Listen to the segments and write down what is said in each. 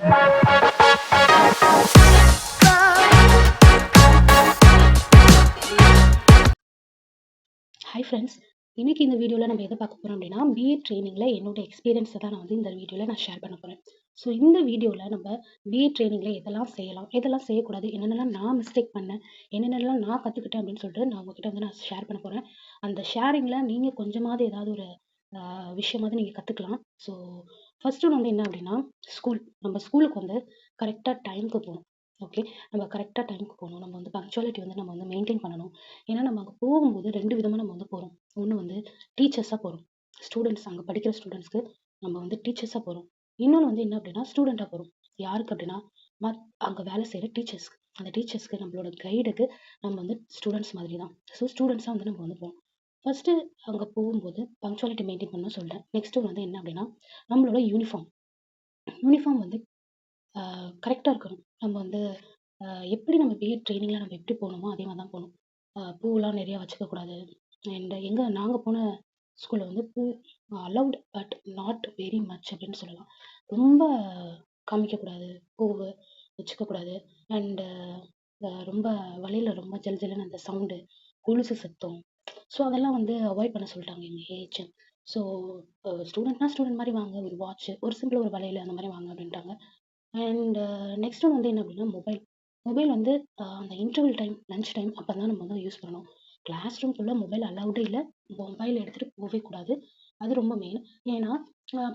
Hi friends, இன்னைக்கு இந்த வீடியோவில் நம்ம எதை பார்க்க போகிறோம் அப்படின்னா, பிஎட் ட்ரைனிங்கில் என்னோட எக்ஸ்பீரியன்ஸை தான் நான் வந்து இந்த வீடியோவில் நான் ஷேர் பண்ண போகிறேன். ஸோ இந்த வீடியோவில் நம்ம பிஎட் ட்ரைனிங்கில் எதெல்லாம் செய்யலாம், எதெல்லாம் செய்யக்கூடாது, என்னென்னலாம் நான் மிஸ்டேக் பண்ணேன், என்னென்னலாம் நான் கற்றுக்கிட்டேன் அப்படின்னு சொல்லிட்டு நான் உங்ககிட்ட வந்து நான் ஷேர் பண்ண போகிறேன். அந்த ஷேரிங்கில் நீங்கள் கொஞ்சமாவது ஏதாவது ஒரு விஷயமாவது நீங்கள் கற்றுக்கலாம். ஸோ ஃபர்ஸ்ட் ஒன்று வந்து என்ன அப்படின்னா, நம்ம ஸ்கூலுக்கு வந்து கரெக்டாக டைமுக்கு போகணும். ஓகே, நம்ம கரெக்டாக டைமுக்கு போகணும். நம்ம வந்து பங்க்சுவாலிட்டி வந்து நம்ம வந்து மெயின்டைன் பண்ணணும். ஏன்னா நம்ம அங்கே போகும்போது 2 விதமாக நம்ம வந்து போகிறோம். ஒன்று வந்து டீச்சர்ஸாக போகிறோம். ஸ்டூடெண்ட்ஸ் அங்கே படிக்கிற ஸ்டூடெண்ட்ஸ்க்கு நம்ம வந்து டீச்சர்ஸாக போகிறோம். இன்னொன்று வந்து என்ன அப்படின்னா, ஸ்டூடெண்ட்டாக போகிறோம். யாருக்கு அப்படின்னா, அங்கே வேலை செய்கிற டீச்சர்ஸ்க்கு. அந்த டீச்சர்ஸ்க்கு நம்மளோட கைடுக்கு நம்ம வந்து ஸ்டூடெண்ட்ஸ் மாதிரி தான். ஸோ ஸ்டூடெண்ட்ஸாக வந்து நம்ம வந்து போகணும். ஃபர்ஸ்ட்டு அங்கே போகும்போது பங்க்சுவாலிட்டி மெயின்டைன் பண்ணணும்னு சொல்லிட்டேன். நெக்ஸ்ட் வந்து என்ன அப்படின்னா, நம்மளோட யூனிஃபார்ம் வந்து கரெக்டாக இருக்கணும். நம்ம வந்து எப்படி நம்ம பிஎட் ட்ரெயினிங்கில் நம்ம எப்படி போகணுமோ அதே மாதிரி தான் போகணும். பூவெலாம் நிறையா வச்சுக்கக்கூடாது. அண்ட் நாங்கள் போன ஸ்கூலில் வந்து பூ allowed but not very much அப்படின்னு சொல்லலாம். ரொம்ப காமிக்கக்கூடாது, பூவை வச்சுக்கக்கூடாது. அண்டு ரொம்ப வழியில் ரொம்ப ஜல் ஜல்லுன்னு அந்த சவுண்டு, கொலுசு சத்தம், ஸோ அதெல்லாம் வந்து அவாய்ட் பண்ண சொல்லிட்டாங்க எங்கள் ஏஹெச்எம். ஸோ ஸ்டூடெண்ட்னா ஸ்டூடெண்ட் மாதிரி வாங்க, ஒரு வாட்ச், ஒரு சிம்பிள் ஒரு வளையல் அந்த மாதிரி வாங்க அப்படின்ட்டாங்க. அண்ட் நெக்ஸ்ட் ஒன் வந்து என்ன அப்படின்னா, மொபைல் வந்து அந்த இன்டர்வல் டைம், லஞ்ச் டைம் அப்போ தான் நம்ம வந்து யூஸ் பண்ணணும். கிளாஸ் ரூம்குள்ளே மொபைல் அலவுடே இல்லை. மொபைல் எடுத்துகிட்டு போகவே கூடாது. அது ரொம்ப மெயின். ஏன்னா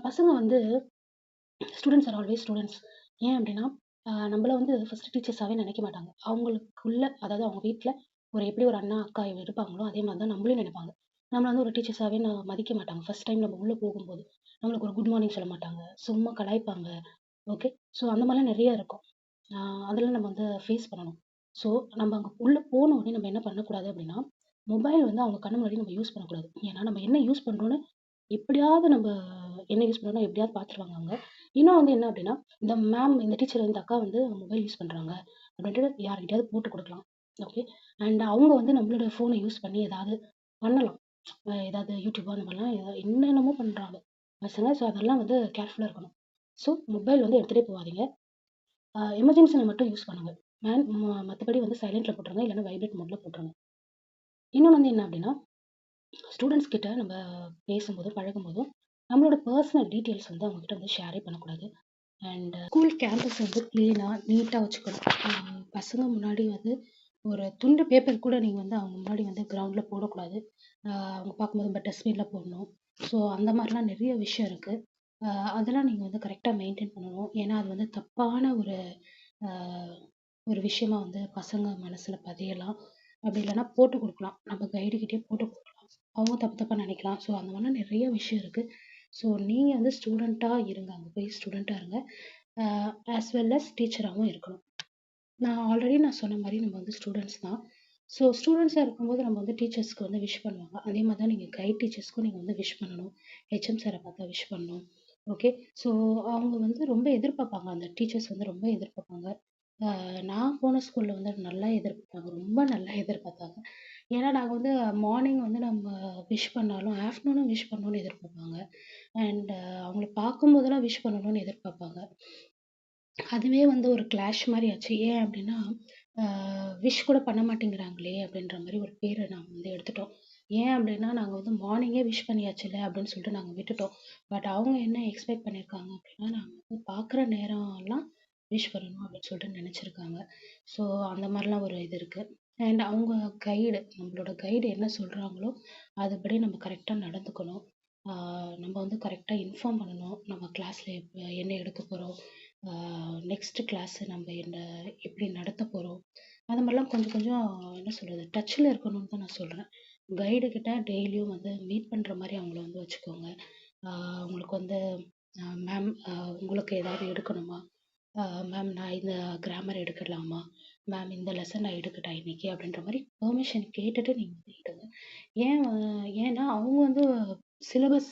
பசங்க வந்து ஸ்டூடெண்ட்ஸ் ஆர் ஆல்வேஸ் ஸ்டூடெண்ட்ஸ். ஏன் அப்படின்னா, நம்மள வந்து ஃபஸ்ட்டு டீச்சர்ஸாகவே நினைக்க மாட்டாங்க. அவங்களுக்குள்ள, அதாவது அவங்க வீட்டில் எப்படி ஒரு அண்ணா அக்கா இருப்பாங்களோ அதே மாதிரி தான் நம்மளையும் நினைப்பாங்க. நம்மளை வந்து ஒரு டீச்சர்ஸாகவே மதிக்க மாட்டாங்க. ஃபர்ஸ்ட் டைம் நம்ம உள்ளே போகும்போது நம்மளுக்கு ஒரு குட் மார்னிங் சொல்ல மாட்டாங்க, சும்மா கலாய்ப்பாங்க. ஓகே, ஸோ அந்த மாதிரிலாம் நிறைய இருக்கும். அதெல்லாம் நம்ம வந்து ஃபேஸ் பண்ணணும். ஸோ நம்ம அங்கே உள்ளே போன உடனே நம்ம என்ன பண்ணக்கூடாது அப்படின்னா, மொபைல் வந்து அவங்க கண்ணு முன்னாடி நம்ம யூஸ் பண்ணக்கூடாது. ஏன்னா நம்ம என்ன யூஸ் பண்ணுறோன்னு எப்படியாவது என்ன யூஸ் பண்ணுறோன்னா எப்படியாவது பார்த்துருவாங்க அவங்க. இன்னும் வந்து என்ன அப்படின்னா, இந்த டீச்சர், இந்த அக்கா வந்து மொபைல் யூஸ் பண்ணுறாங்க அப்படின்ட்டு யார்கிட்டயாவது போட்டு கொடுக்கலாம். ஓகே, அண்ட் அவங்க வந்து நம்மளோட ஃபோனை யூஸ் பண்ணி ஏதாவது பண்ணலாம். ஏதாவது யூடியூப் அந்த மாதிரிலாம் என்னென்னமோ பண்ணுறாங்க பசங்க. ஸோ அதெல்லாம் வந்து கேர்ஃபுல்லாக இருக்கணும். ஸோ மொபைல் வந்து எடுத்துகிட்டே போகாதீங்க. எமர்ஜென்சியில் மட்டும் யூஸ் பண்ணுங்க. மற்றபடி வந்து சைலண்ட்டில் போட்டுருங்க, இல்லைன்னா வைப்ரேட் மோடில் போட்டுருங்க. இன்னொன்று வந்து என்ன அப்படின்னா, ஸ்டூடெண்ட்ஸ் கிட்ட நம்ம பேசும்போதும் பழகும்போதும் நம்மளோட பர்சனல் டீட்டெயில்ஸ் வந்து அவங்ககிட்ட வந்து ஷேரே பண்ணக்கூடாது. அண்ட் ஸ்கூல் கேம்பஸ் வந்து க்ளீனாக நீட்டாக வச்சுக்கணும். பசங்க முன்னாடி வந்து ஒரு துண்டு பேப்பர் கூட நீங்கள் வந்து அவங்க முன்னாடி வந்து கிரவுண்டில் போடக்கூடாது. அவங்க பார்க்கும்போது நம்ம டஸ்ட்பினில் போடணும். ஸோ அந்த மாதிரிலாம் நிறைய விஷயம் இருக்குது. அதெல்லாம் நீங்கள் வந்து கரெக்டாக மெயின்டைன் பண்ணணும். ஏன்னா அது வந்து தப்பான ஒரு விஷயமா வந்து பசங்க மனசில் பதியலாம். அப்படி இல்லைன்னா போட்டு கொடுக்கலாம், நம்ம கைடுக்கிட்டே போட்டு கொடுக்கலாம். அவங்க தப்பாக நினைக்கலாம். ஸோ அந்த மாதிரிலாம் நிறைய விஷயம் இருக்குது. ஸோ நீங்கள் வந்து ஸ்டூடெண்ட்டாக இருங்க, அங்கே போய் ஸ்டூடெண்ட்டாக இருங்க. ஆஸ் வெல் அஸ் டீச்சராகவும் இருக்கணும். நான் சொன்ன மாதிரி நம்ம வந்து ஸ்டூடெண்ட்ஸ் தான். ஸோ ஸ்டூடெண்ட்ஸாக இருக்கும்போது நம்ம வந்து டீச்சர்ஸ்க்கு வந்து விஷ் பண்ணுவாங்க. அதே மாதிரி தான் நீங்கள் கைட் டீச்சர்ஸ்க்கும் நீங்கள் வந்து விஷ் பண்ணணும். ஹெச்எம் சாரை பார்த்தா விஷ் பண்ணணும். ஓகே, ஸோ அவங்க வந்து ரொம்ப எதிர்பார்ப்பாங்க, அந்த டீச்சர்ஸ் வந்து ரொம்ப எதிர்பார்ப்பாங்க. நான் போன ஸ்கூலில் வந்து நல்லா எதிர்பார்த்தாங்க, ரொம்ப நல்லா எதிர்பார்த்தாங்க. ஏன்னா நாங்கள் வந்து மார்னிங் வந்து நம்ம விஷ் பண்ணாலும் ஆஃப்டர்நூனும் விஷ் பண்ணணும்னு எதிர்பார்ப்பாங்க. அண்ட் அவங்கள பார்க்கும்போதெல்லாம் விஷ் பண்ணணும்னு எதிர்பார்ப்பாங்க. அதுவே வந்து ஒரு கிளாஷ் மாதிரி ஆச்சு. ஏன் அப்படின்னா, விஷ் கூட பண்ண மாட்டேங்கிறாங்களே அப்படின்ற மாதிரி ஒரு பேரை நாங்கள் வந்து எடுத்துட்டோம். ஏன் அப்படின்னா, நாங்கள் வந்து மார்னிங்கே விஷ் பண்ணியாச்சுல்ல அப்படின்னு சொல்லிட்டு நாங்கள் விட்டுட்டோம். பட் அவங்க என்ன எக்ஸ்பெக்ட் பண்ணியிருக்காங்க அப்படின்னா, நாங்கள் வந்து பார்க்குற நேரம்லாம் விஷ் பண்ணணும் அப்படின்னு சொல்லிட்டு நினச்சிருக்காங்க. ஸோ அந்த மாதிரிலாம் ஒரு இது இருக்குது. அண்ட் அவங்க நம்மளோட கைடு என்ன சொல்கிறாங்களோ அதுபடி நம்ம கரெக்டாக நடந்துக்கணும். நம்ம வந்து கரெக்டாக இன்ஃபார்ம் பண்ணணும். நம்ம கிளாஸில் என்ன எடுக்க போகிறோம், நெக்ஸ்ட்டு கிளாஸு நம்ம எப்படி நடத்த போகிறோம், அது மாதிரிலாம் கொஞ்சம் கொஞ்சம் என்ன சொல்கிறது, டச்சில் இருக்கணும்னு தான் நான் சொல்கிறேன். கைடுக்கிட்ட டெய்லியும் வந்து மீட் பண்ணுற மாதிரி அவங்கள வந்து வச்சுக்கோங்க. அவங்களுக்கு வந்து மேம், உங்களுக்கு ஏதாவது எடுக்கணுமா, மேம் நான் இந்த கிராமர் எடுக்கலாமா, மேம் இந்த லெசன் நான் எடுக்கட்டா இன்னைக்கு அப்படின்ற மாதிரி பெர்மிஷன் கேட்டுட்டு நீங்கள் வந்து எடுங்க. ஏன்னா அவங்க வந்து சிலபஸ்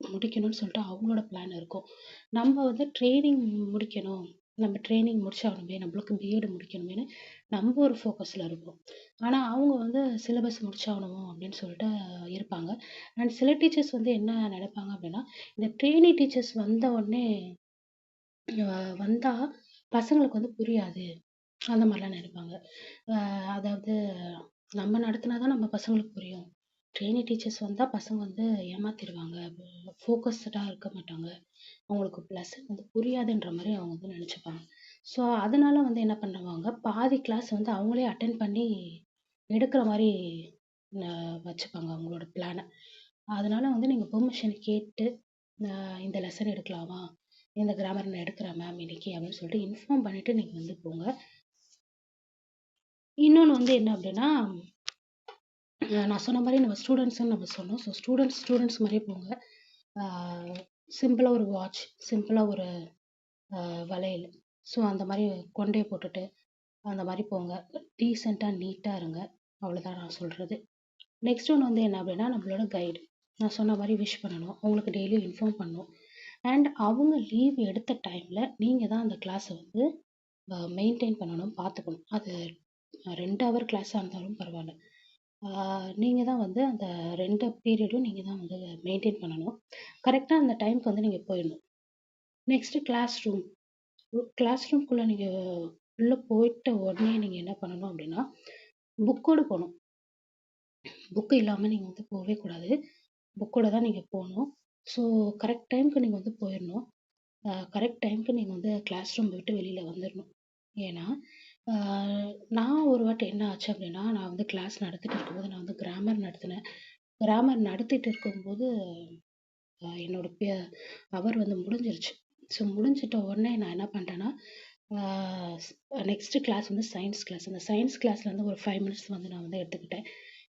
முடிக்கணும்னு சொல்லிட்டு அவங்களோட பிளான் இருக்கும். நம்ம வந்து ட்ரைனிங் முடிக்கணும், நம்ம ட்ரைனிங் முடிச்சாகணுமே, நம்மளுக்கு பிஎட் முடிக்கணுமேனு நம்ம ஒரு ஃபோக்கஸில் இருப்போம். ஆனால் அவங்க வந்து சிலபஸ் முடிச்சாகணும் அப்படின்னு சொல்லிட்டு இருப்பாங்க. அண்ட் சில டீச்சர்ஸ் வந்து என்ன நினைப்பாங்க அப்படின்னா, இந்த ட்ரெயினி டீச்சர்ஸ் வந்த உடனே வந்தா பசங்களுக்கு வந்து புரியாது. அந்த மாரிலாம் நெனைப்பாங்க. அதாவது நம்ம நடத்தினா தான் நம்ம பசங்களுக்கு புரியும். ட்ரெய்னி டீச்சர்ஸ் வந்தா பசங்க வந்து ஏமாத்திருவாங்க. ஃபோக்கஸ்டா இருக்க மாட்டாங்க. அவங்களுக்கு லெசன் வந்து புரியாதுன்ற மாரி அவங்க வந்து நெனச்சுப்பாங்க. ஸோ, அதனால வந்து என்ன பண்ணுவாங்க, பாதி கிளாஸ் வந்து அவங்களே அட்டெண்ட் பண்ணி எடுக்கிற மாரி ந வச்சுப்பாங்க அவங்களோட பிளான. அதனால வந்து நீங்க பெர்மிஷன் கேட்டு, இந்த லெசன் எடுக்கலாமா? இந்த கிராமர் நான் எடுக்கிறேன் மேம் இன்னைக்கு அப்படின்னு சொல்லிட்டு இன்ஃபார்ம் பண்ணிட்டு நீங்க வந்து போங்க. இன்னொன்னு வந்து என்ன அப்படின்னா, நான் சொன்ன மாரி நம்ம ஸ்டூடண்ட்ஸ்ன்னு நம்ம சொன்னோம். ஸோ ஸ்டூடண்ட்ஸ் மாரியே போங்க. ஆ சிம்பிளா ஒரு வாட்ச், சிம்பிளா ஒரு வளையல். ஸோ அந்த மாரி கொண்டைய போட்டுட்டு, அந்த மாரி போங்க. டீசென்ட்டா, நீட்டா இருங்க. அவ்வளோதான் நான் சொல்றது. நெக்ஸ்ட் ஒன் வந்து என்ன அப்படின்னா, நம்மளோட கைடு. நான் சொன்ன மாரி விஷ் பண்ணணும். அவங்களுக்கு டெய்லியும் இன்ஃபார்ம் பண்ணணும். அண்ட் அவங்க லீவ் எடுத்த டைம்ல நீங்க தான் அந்த கிளாஸ வந்து மெயின்டெயின் பண்ணணும், பார்த்துக்கணும். அது 2 ஹவர் கிளாஸா இருந்தாலும் பரவால்ல. ஆ நீங்க தான் வந்து அந்த 2 பீரியடும் நீங்க தான் வந்து மெயின்டெயின் பண்ணணும். கரெக்ட்டா அந்த டைம்க்கு வந்து நீங்க போயிடணும். Next class room. கிளாஸ் ரூம்குள்ள நீங்க உள்ள போயிட்ட உடனே நீங்க என்ன பண்ணணும் அப்படின்னா, புக்கோட போணும். புக் இல்லாம நீங்க வந்து போவே கூடாது. புக்கோட தான் நீங்க போணும். ஸோ கரெக்ட் டைம்க்கு நீங்க வந்து போயிரணும். கரெக்ட் டைம்க்கு நீங்க வந்து கிளாஸ் ரூம் விட்டு வெளியில வந்துரணும். ஏன்னா, ஆ நான் ஒரு வாட்டி என்ன ஆச்சு அப்படின்னா, நான் வந்து கிளாஸ் நடத்திட்டு இருக்கும்போது நான் வந்து கிராமர் நடத்தினேன். கிராமர் நடத்திட்டு இருக்கும்போது, என்னோட அவர் வந்து முடிஞ்சிருச்சு. ஸோ முடிஞ்சிட்ட உடனே நான் என்ன பண்ணிட்டேன்னா, ஆ நெக்ஸ்ட் கிளாஸ் வந்து சயின்ஸ் கிளாஸ். அந்த சயின்ஸ் கிளாஸ்ல வந்து ஒரு 5 மினிட்ஸ் வந்து நான் வந்து எடுத்துக்கிட்டேன்.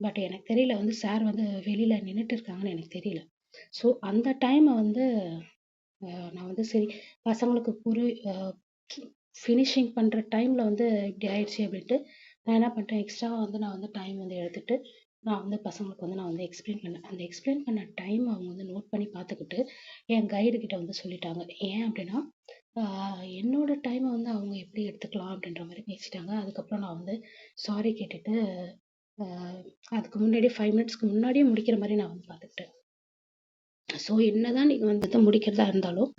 பட் எனக்கு தெரியல வந்து சார் வந்து வெளியில நின்னுட்டு இருக்காங்கன்னு எனக்கு தெரியல. ஸோ அந்த டைம வந்து நான் வந்து சரி பசங்களுக்கு ஃபினிஷிங் பண்ற டைம்ல வந்து இப்படி ஆயிடுச்சு அப்படின்ட்டு, நான் என்ன பண்ணிட்டேன் எக்ஸ்ட்ராவா வந்து நான் வந்து டைம் வந்து எடுத்துட்டு, நான் வந்து பசங்களுக்கு வந்து நான் வந்து எக்ஸ்பிளைன் பண்ணேன். அந்த எக்ஸ்பிளைன் பண்ண டைம் அவங்க வந்து நோட் பண்ணி பார்த்துக்கிட்டு, என் கைடு கிட்ட வந்து சொல்லிட்டாங்க. ஏன் அப்படின்னா, ஆ என்னோட டைம வந்து அவங்க எப்படி எடுத்துக்கலாம் அப்படின்ற மாரி பேசிட்டாங்க. அதுக்கப்புறம் நான் வந்து சாரி கேட்டுட்டு, ஆ அதுக்கு முன்னாடியே 5 மினிட்ஸ்க்கு முன்னாடியே முடிக்கிற மாரி நான் வந்து பார்த்துக்கிட்டேன். ஸோ என்னதான் நீங்க வந்து முடிக்கிறதா இருந்தாலும்,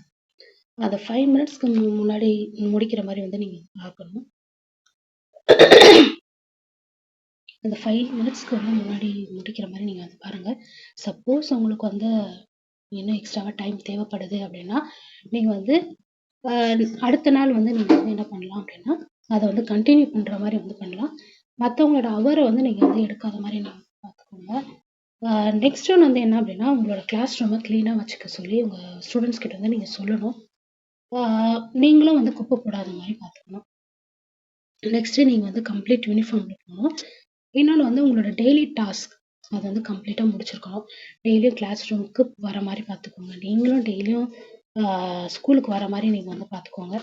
அத 5 மினிட்ஸ்க்கு முன்னாடி முடிக்கிற மாரி வந்து நீங்க பார்க்கணும். அந்த 5 மினிட்ஸ்க்கு வந்து முன்னாடி முடிக்கிற மாரி நீங்க வந்து பாருங்க. சப்போஸ் உங்களுக்கு வந்து இன்னும் எக்ஸ்ட்ராவா டைம் தேவைப்படுது அப்படின்னா, நீங்க வந்து அ அடுத்த நாள் வந்து நீங்க வந்து என்ன பண்ணலாம் அப்படின்னா, அத வந்து கன்டின்யூ பண்ற மாரி வந்து பண்ணலாம். மத்தவங்களோட ஹவர வந்து நீங்க வந்து எடுக்காத மாரி நீங்க பார்த்துக்கோங்க. நெக்ஸ்ட் ஒன் வந்து என்ன அப்படின்னா, உங்களோட கிளாஸ் ரூம கிளீனா வச்சுக்க சொல்லி உங்க ஸ்டூடண்ட்ஸ் கிட்ட வந்து நீங்க சொல்லணும். ஆ நீங்களும் வந்து குப்பை போடாத மாரி பார்த்துக்கணும். நெக்ஸ்ட்டு நீங்க வந்து கம்ப்ளீட் யூனிஃபார்ம்ல போணும். இன்னொன்னு வந்து உங்களோட டெய்லி டாஸ்க் அத வந்து கம்ப்ளீட்டா முடிச்சிருக்கணும். டெய்லியும் கிளாஸ் ரூமுக்கு வர மாரி பார்த்துக்கோங்க. நீங்களும் டெய்லியும் ஆ ஸ்கூலுக்கு வர மாரி நீங்க வந்து பார்த்துக்கோங்க.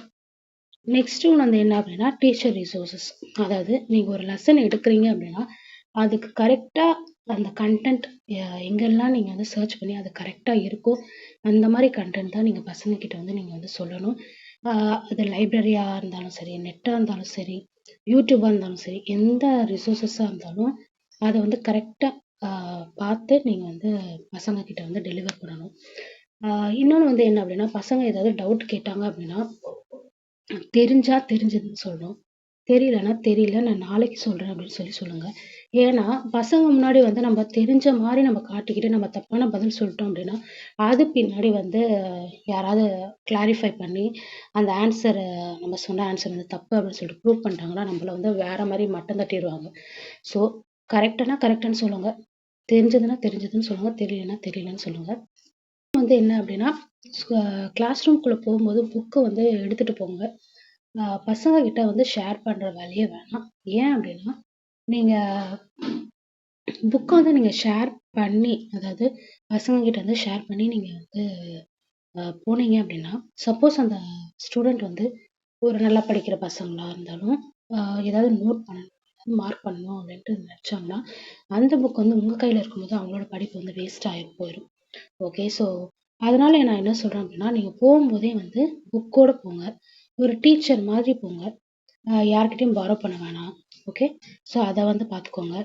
நெக்ஸ்ட் ஒன் வந்து என்ன அப்படின்னா, டீச்சர் ரிசோர்ஸஸ். அதாவது நீங்க ஒரு லெசன் எடுக்குறீங்க அப்படின்னா, அதுக்கு கரெக்ட்டா அந்த கன்டென்ட் எங்கெல்லாம் நீங்க வந்து சர்ச் பண்ணி அது கரெக்ட்டா இருக்கோ, அந்த மாரி கன்டென்ட் தான் நீங்க பசங்க கிட்ட வந்து நீங்க வந்து சொல்லணும். ஆ அது லைப்ரரியா இருந்தாலும் சரி, நெட்டா இருந்தாலும் சரி, யூடியூபா இருந்தாலும் சரி, எந்த ரிசோர்ஸஸா இருந்தாலும், அத வந்து கரெக்ட்டா ஆ பார்த்து நீங்க வந்து பசங்க கிட்ட வந்து டெலிவர் பண்ணணும். ஆ இன்னொன்னு வந்து என்ன அப்படின்னா, பசங்க ஏதாவது டவுட் கேட்டாங்க அப்படின்னா, தெரிஞ்சா தெரிஞ்சதுன்னு சொல்லணும். தெரியலன்னா தெரியல. நான் நாளைக்கு சொல்றேன் அப்படின்னு சொல்லி சொல்லுங்க. ஏன்னா, பசங்க முன்னாடி வந்து நம்ம தெரிஞ்ச மாரி நம்ம காட்டிக்கிட்டு நம்ம தப்பான பதில் சொல்லிட்டோம் அப்படின்னா, அது பின்னாடி வந்து யாராவது கிளாரிஃபை பண்ணி, அந்த ஆன்ஸர நம்ம சொன்ன ஆன்ஸர் வந்து தப்பு அப்படின்னு சொல்லிட்டு ப்ரூவ் பண்ணிட்டாங்கன்னா, நம்மள வந்து வேற மாரி மட்டம் தட்டிருவாங்க. ஸோ, கரெக்ட்னா கரெக்ட்ன்னு சொல்லுங்க. தெரிஞ்சதுன்னா தெரிஞ்சதுன்னு சொல்லுங்க. தெரியலன்னா தெரியலன்னு சொல்லுங்க. வந்து என்ன அப்படின்னா, கிளாஸ் ரூம்குள்ள போகும்போது புக்க வந்து எடுத்துட்டு போங்க. பசங்க கிட்ட வந்து ஷேர் பண்ற வேலையே வேணாம். ஏன் அப்படின்னா, நீங்க புக்க வந்து நீங்க ஷேர் பண்ணி, அதாவது பசங்க கிட்ட வந்து ஷேர் பண்ணி நீங்க வந்து போனீங்க அப்படின்னா, சப்போஸ் அந்த ஸ்டூடண்ட் வந்து ஒரு நல்லா படிக்கிற பசங்களா இருந்தாலும், அ ஏதாவது நோட் பண்ணணும், மார்க் பண்ணணும் அப்படின்ட்டு நெனச்சாங்கன்னா, அந்த புக் வந்து உங்க கையில இருக்கும்போது அவங்களோட படிப்பு வந்து வேஸ்ட் போயிரும். ஓகே. ஸோ, அதனால நான் என்ன சொல்றேன் அப்படின்னா, நீங்க போம்போதே வந்து புக்கோட போங்க. ஒரு டீச்சர் மாதிரி போங்க. யார்கிட்டயும் பாரோ பண்ண வேணாம். ஓகே. ஸோ, அத வந்து பார்த்துக்கோங்க.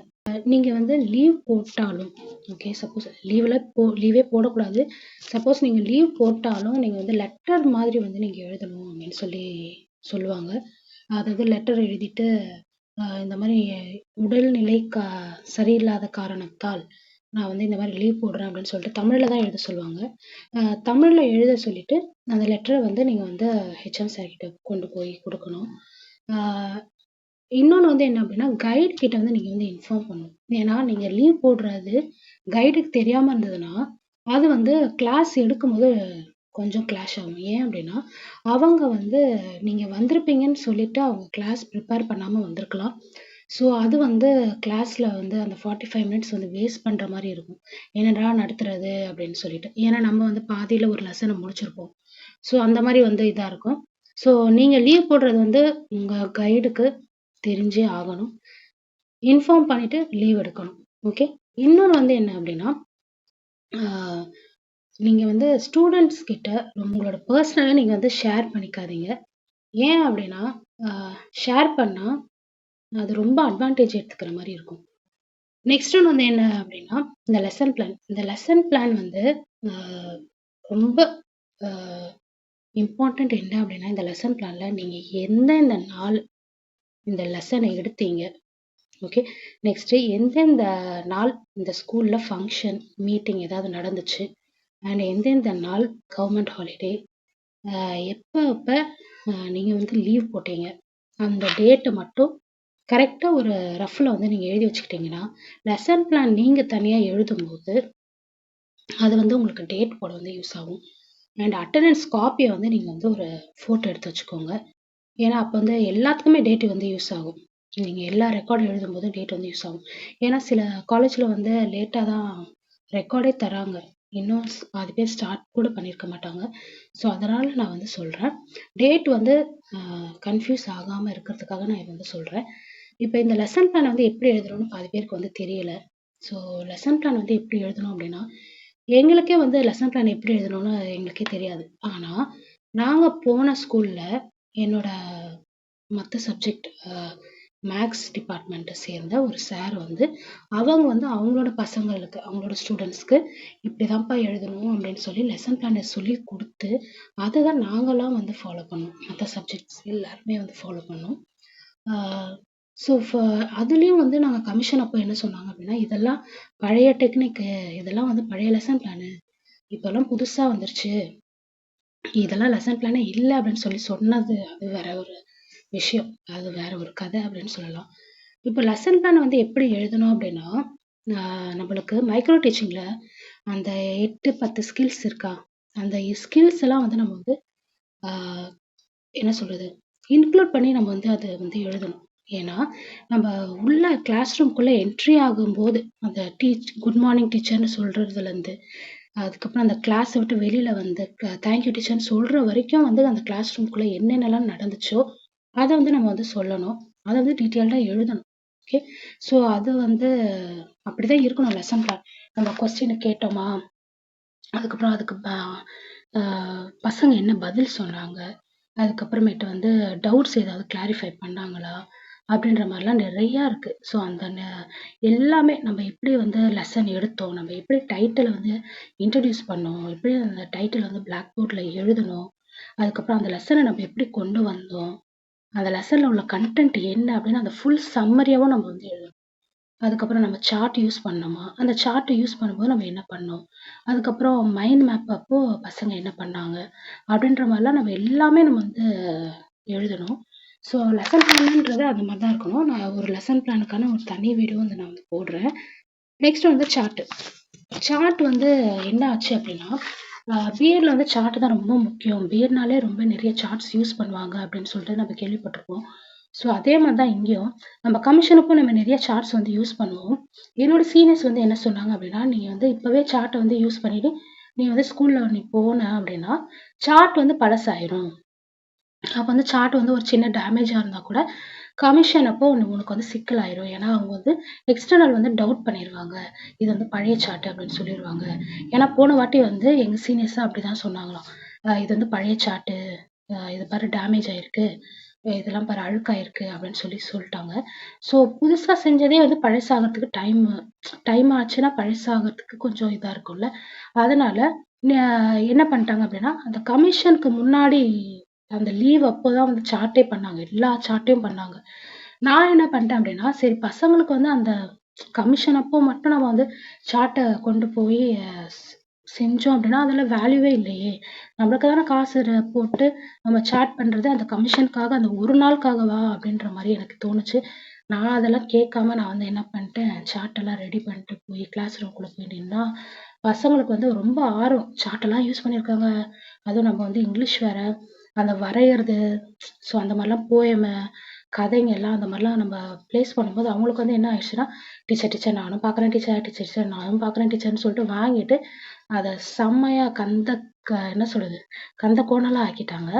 நீங்க வந்து லீவ் போட்டாலும் ஓகே, சப்போஸ் லீவே போடக்கூடாது. சப்போஸ் நீங்க லீவ் போட்டாலும் நீங்க வந்து லெட்டர் மாதிரி வந்து நீங்க எழுதணும் அப்படின்னு சொல்லுவாங்க. அதாவது லெட்டர் எழுதிட்டு இந்த மாரி உடல்நிலை சரியில்லாத காரணத்தால் நான் வந்து இந்த மாரி லீவ் போடுறேன் அப்படின்னு சொல்லிட்டு தமிழ்ல தான் எழுத சொல்லுவாங்க. தமிழ்ல எழுத சொல்லிட்டு அந்த லெட்டர வந்து நீங்க வந்து ஹெச்எம் சார் கிட்ட கொண்டு போய் குடுக்கணும். ஆ இன்னொன்னு வந்து என்ன அப்படின்னா, கைடு கிட்ட வந்து நீங்க வந்து இன்ஃபார்ம் பண்ணணும். ஏன்னா, நீங்க லீவ் போடுறது கைடுக்கு தெரியாம இருந்ததுன்னா, அது வந்து கிளாஸ் எடுக்கும்போது கொஞ்சம் கிளாஷ் ஆகும். ஏன் அப்படின்னா, அவங்க வந்து நீங்க வந்திருப்பீங்கன்னு சொல்லிட்டு அவங்க கிளாஸ் ப்ரிப்பேர் பண்ணாம வந்திருக்கலாம். ஸோ, அது வந்து கிளாஸ்ல வந்து அந்த 45 மினிட்ஸ் வந்து வேஸ்ட் பண்ற மாரி இருக்கும். என்னடா நடத்துறது அப்படின்னு சொல்லிட்டு. ஏன்னா, நம்ம வந்து பாதியில ஒரு லெசன முடிச்சிருப்போம். ஸோ, அந்த மாரி வந்து இதா இருக்கும். ஸோ, நீங்க லீவ் போடுறது வந்து உங்க கைடுக்கு தெரிஞ்சே ஆகணும். இன்ஃபார்ம் பண்ணிட்டு லீவ் எடுக்கணும். ஓகே. இன்னொன்னு வந்து என்ன அப்டின்னா, ஆ நீங்க வந்து ஸ்டூடண்ட்ஸ் கிட்ட உங்களோட பெர்சனலா நீங்க வந்து ஷேர் பண்ணிக்காதீங்க. ஏன் அப்டின்னா, ஆ ஷேர் பண்ணா அது ரொம்ப அட்வான்டேஜ் எடுத்துக்கிற மாரி இருக்கும். நெக்ஸ்ட் ஒன் வந்து என்ன அப்டின்னா, இந்த லெசன் பிளான். இந்த லெசன் பிளான் வந்து ஆ ரொம்ப ஆ இம்பார்ட்டன்ட் என்ன அப்டின்னா, இந்த லெசன் பிளான்ல நீங்க எந்தெந்த நாள் இந்த லெசன எடுத்தீங்க ஓகே. நெக்ஸ்ட்டு எந்தெந்த நாள் இந்த ஸ்கூல்ல ஃபங்ஷன், மீட்டிங் ஏதாவது நடந்துச்சு? அண்ட் எந்தெந்த நாள் கவர்மெண்ட் ஹாலிடே? எப்ப நீங்க வந்து லீவ் போட்டீங்க? அந்த டேட்ட மட்டும் கரெக்ட்டா ஒரு ரஃப்ல வந்து நீங்க எழுதி வச்சுக்கிட்டீங்கன்னா, லெசன் பிளான் நீங்க தனியா எழுதும்போது, அது வந்து உங்களுக்கு டேட் போட வந்து யூஸ் ஆகும். அண்ட் அட்டெண்டன்ஸ் காப்பிய வந்து நீங்க வந்து ஒரு ஃபோட்டோ எடுத்து வச்சுக்கோங்க. ஏன்னா, அப்ப வந்து எல்லாத்துக்குமே டேட் வந்து யூஸ் ஆகும். நீங்க எல்லா ரெக்கார்டும் எழுதும்போது டேட் வந்து யூஸ் ஆகும். ஏன்னா, சில காலேஜ்ல வந்து லேட்டா தான் ரெக்கார்டே தராங்க. இன்னும் பாதி பேர் ஸ்டார்ட் கூட பண்ணியிருக்க மாட்டாங்க. ஸோ, அதனால நான் வந்து சொல்றேன். டேட் வந்து அ கன்ஃப்யூஸ் ஆகாம இருக்கிறதுக்காக நான் இத வந்து சொல்றேன். இப்ப இந்த லெசன் பிளான் வந்து எப்படி எழுதணும்னு பாதி பேருக்கு வந்து தெரியல. ஸோ, லெசன் பிளான் வந்து எப்படி எழுதணும் அப்படின்னா, எங்களுக்கே வந்து லெசன் பிளான் எப்படி எழுதணும்னு எங்களுக்கே தெரியாது. ஆனா, நாங்க போன ஸ்கூல்ல என்னோட மத்த சப்ஜெக்ட் மேக்ஸ் டிபார்ட்மெண்ட்ட சேர்ந்த ஒரு சார் வந்து, அவங்க வந்து அவங்களோட பசங்களுக்கு, அவங்களோட ஸ்டூடண்ட்ஸ்க்கு இப்படிதான்ப்பா எழுதணும் அப்படின்னு சொல்லி லெசன் பிளான சொல்லிக் குடுத்து, அத தான் நாங்கலாம் வந்து ஃபாலோ பண்ணோம். மத்த சப்ஜெக்ட்ஸ் எல்லாருமே வந்து ஃபாலோ பண்ணோம். ஆ ஸோ அதுலயும் வந்து நாங்க கமிஷன் அப்போ என்ன சொன்னாங்க அப்படின்னா, இதெல்லாம் பழைய டெக்னிக்கு, இதெல்லாம் வந்து பழைய லெசன் பிளானு. இப்பலாம் புதுசா வந்துருச்சு. இதெல்லாம் லெசன் பிளானே இல்ல அப்படின்னு சொல்லி சொன்னது, அது வேற ஒரு விஷயம். அது வேற ஒரு கதை அப்படின்னு சொல்லலாம். இப்ப லெசன் பிளான் வந்து எப்படி எழுதணும் அப்படின்னா, ஆ நம்மளுக்கு மைக்ரோ டீச்சிங்ல அந்த 8, 10 ஸ்கில்ஸ் இருக்கா? அந்த ஸ்கில்ஸ் எல்லாம் வந்து நம்ம வந்து ஆ என்ன சொல்றது? இன்க்ளூட் பண்ணி நம்ம வந்து அத வந்து எழுதணும். ஏன்னா, நம்ம உள்ள கிளாஸ் ரூம்குள்ள என்ட்ரி ஆகும்போது, அந்த குட் மார்னிங் டீச்சர்ன்னு சொல்றதுலருந்து, அதுக்கப்புறம் அந்த கிளாஸ விட்டு வெளியில வந்து தேங்க் யூ டீச்சர்ன்னு சொல்ற வரைக்கும் வந்து அந்த கிளாஸ் ரூம்குள்ள என்னென்னலாம் நடந்துச்சோ, அத வந்து நம்ம வந்து சொல்லணும். அத வந்து டீட்டெயில்டா எழுதணும். ஓகே. ஸோ அது வந்து அப்படிதான் இருக்கணும் லெசன் பிளான். நம்ம கொஸ்டின கேட்டோமா, அதுக்கப்புறம் அதுக்கு அ பசங்க என்ன பதில் சொன்னாங்க, அதுக்கப்புறமேட்டு வந்து டவுட்ஸ் ஏதாவது கிளாரிஃபை பண்ணாங்களா, அப்படின்ற மாரிலாம் நெறையா இருக்கு. ஸோ அந்த எல்லாமே நம்ம எப்படி வந்து லெசன் எடுத்தோம், நம்ம எப்படி டைட்டில வந்து இன்ட்ரோடியூஸ் பண்ணோம், எப்படி அந்த டைட்டில் வந்து பிளாக் போர்ட்ல எழுதணும், அதுக்கப்புறம் அந்த லெசன நம்ம எப்படி கொண்டு வந்தோம், அந்த லெசன்ல உள்ள கன்டென்ட் என்ன அப்படின்னு அந்த ஃபுல் சம்மரியாவும் நம்ம வந்து எழுதணும். அதுக்கப்புறம் நம்ம சார்ட் யூஸ் பண்ணோமா, அந்த சார்ட் யூஸ் பண்ணும்போது நம்ம என்ன பண்ணோம், அதுக்கப்புறம் மைண்ட் மேப் அப்போ பசங்க என்ன பண்ணாங்க, அப்படின்ற மாரிலாம் நம்ம எல்லாமே நம்ம வந்து எழுதணும். ஸோ லெசன் பிளான்ன்றது அந்த மாரி தான் இருக்கணும். நான் ஒரு லெசன் பிளானுக்கான ஒரு தனி வீடியோ வந்து நான் வந்து போடுறேன். நெக்ஸ்ட் வந்து சார்ட். சார்ட் வந்து என்ன ஆச்சு அப்படின்னா, பிஎட்ல வந்து சார்ட் தான் ரொம்ப முக்கியம். பிஎட்னாலே ரொம்ப நிறைய சார்ட்ஸ் யூஸ் பண்ணுவாங்க அப்படின்னு சொல்லிட்டு நம்ம கேள்விப்பட்டிருப்போம். ஸோ அதே மாரி தான் இங்கேயும். நம்ம கமிஷனுக்கும் நம்ம நிறைய சார்ட்ஸ் வந்து யூஸ் பண்ணுவோம். என்னோட சீனியர்ஸ் வந்து என்ன சொன்னாங்க அப்படின்னா, "நீங்க வந்து இப்பவே சார்ட்ட வந்து யூஸ் பண்ணிட்டு, நீ வந்து ஸ்கூல்ல நீ போன அப்படின்னா, சார்ட் வந்து பழசாயிரும்." அப்ப வந்து சார்ட் வந்து ஒரு சின்ன டேமேஜா இருந்தா கூட, கமிஷன் அப்போ உனக்கு வந்து சிக்கலாயிரும். ஏன்னா, அவங்க வந்து எக்ஸ்டர்னல் வந்து டவுட் பண்ணிருவாங்க. இது வந்து பழைய சார்ட் அப்படின்னு சொல்லிருவாங்க. ஏன்னா, போன வாட்டி வந்து எங்க சீனியர்ஸும் அப்படிதான் சொன்னாங்களாம். இது வந்து பழைய சார்ட்டு. இது பாரு டேமேஜ் ஆயிருக்கு, இதெல்லாம் பாரு அழுக்காயிருக்கு அப்படின்னு சொல்லிட்டாங்க. ஸோ புதுசா செஞ்சதே வந்து பழசாகறதுக்கு டைம் ஆச்சுன்னா பழசாகறதுக்கு கொஞ்சம் இதா இருக்கும்ல. அதனால என்ன பண்ணிட்டாங்க அப்படின்னா, அந்த கமிஷனுக்கு முன்னாடி அந்த லீவ் அப்போதான் வந்து சார்ட்டே பண்ணாங்க. எல்லா சார்ட்டையும் பண்ணாங்க. நான் என்ன பண்ணிட்டேன் அப்படின்னா, சரி பசங்களுக்கு வந்து அந்த கமிஷன் அப்போ மட்டும் நம்ம வந்து சார்ட்ட கொண்டு போய் செஞ்சோம் அப்படின்னா, அதுல வேல்யூவே இல்லையே! நம்மளுக்கு தானே காசு போட்டு நம்ம சாட் பண்றது அந்த கமிஷனுக்காக, அந்த ஒரு நாளுக்காகவா? அப்படின்ற மாரி எனக்கு தோணுச்சு. நான் அதெல்லாம் கேட்காம நான் வந்து என்ன பண்ணிட்டேன், சார்ட் எல்லாம் ரெடி பண்ணிட்டு போய் கிளாஸ் ரூம்குள்ள போய் நின்னா, பசங்களுக்கு வந்து ரொம்ப ஆர்வம். சார்ட் எல்லாம் யூஸ் பண்ணியிருக்காங்க. அதுவும் நம்ம வந்து இங்கிலீஷ் வேற. அந்த வரையறது, ஸோ அந்த மாரிலாம் போயமு, கதைங்க எல்லாம் அந்த மாரிலாம் நம்ம பிளேஸ் பண்ணும்போது, அவங்களுக்கு வந்து என்ன ஆயிடுச்சுன்னா, "டீச்சர், டீச்சர் நானும் பார்க்குறேன் டீச்சர், டீச்சர், டீச்சர் நானும் பார்க்குறேன் டீச்சர்ன்னு" சொல்லிட்டு வாங்கிட்டு, அத செம்மையா என்ன சொல்றது? கந்த கோணலா ஆக்கிட்டாங்க.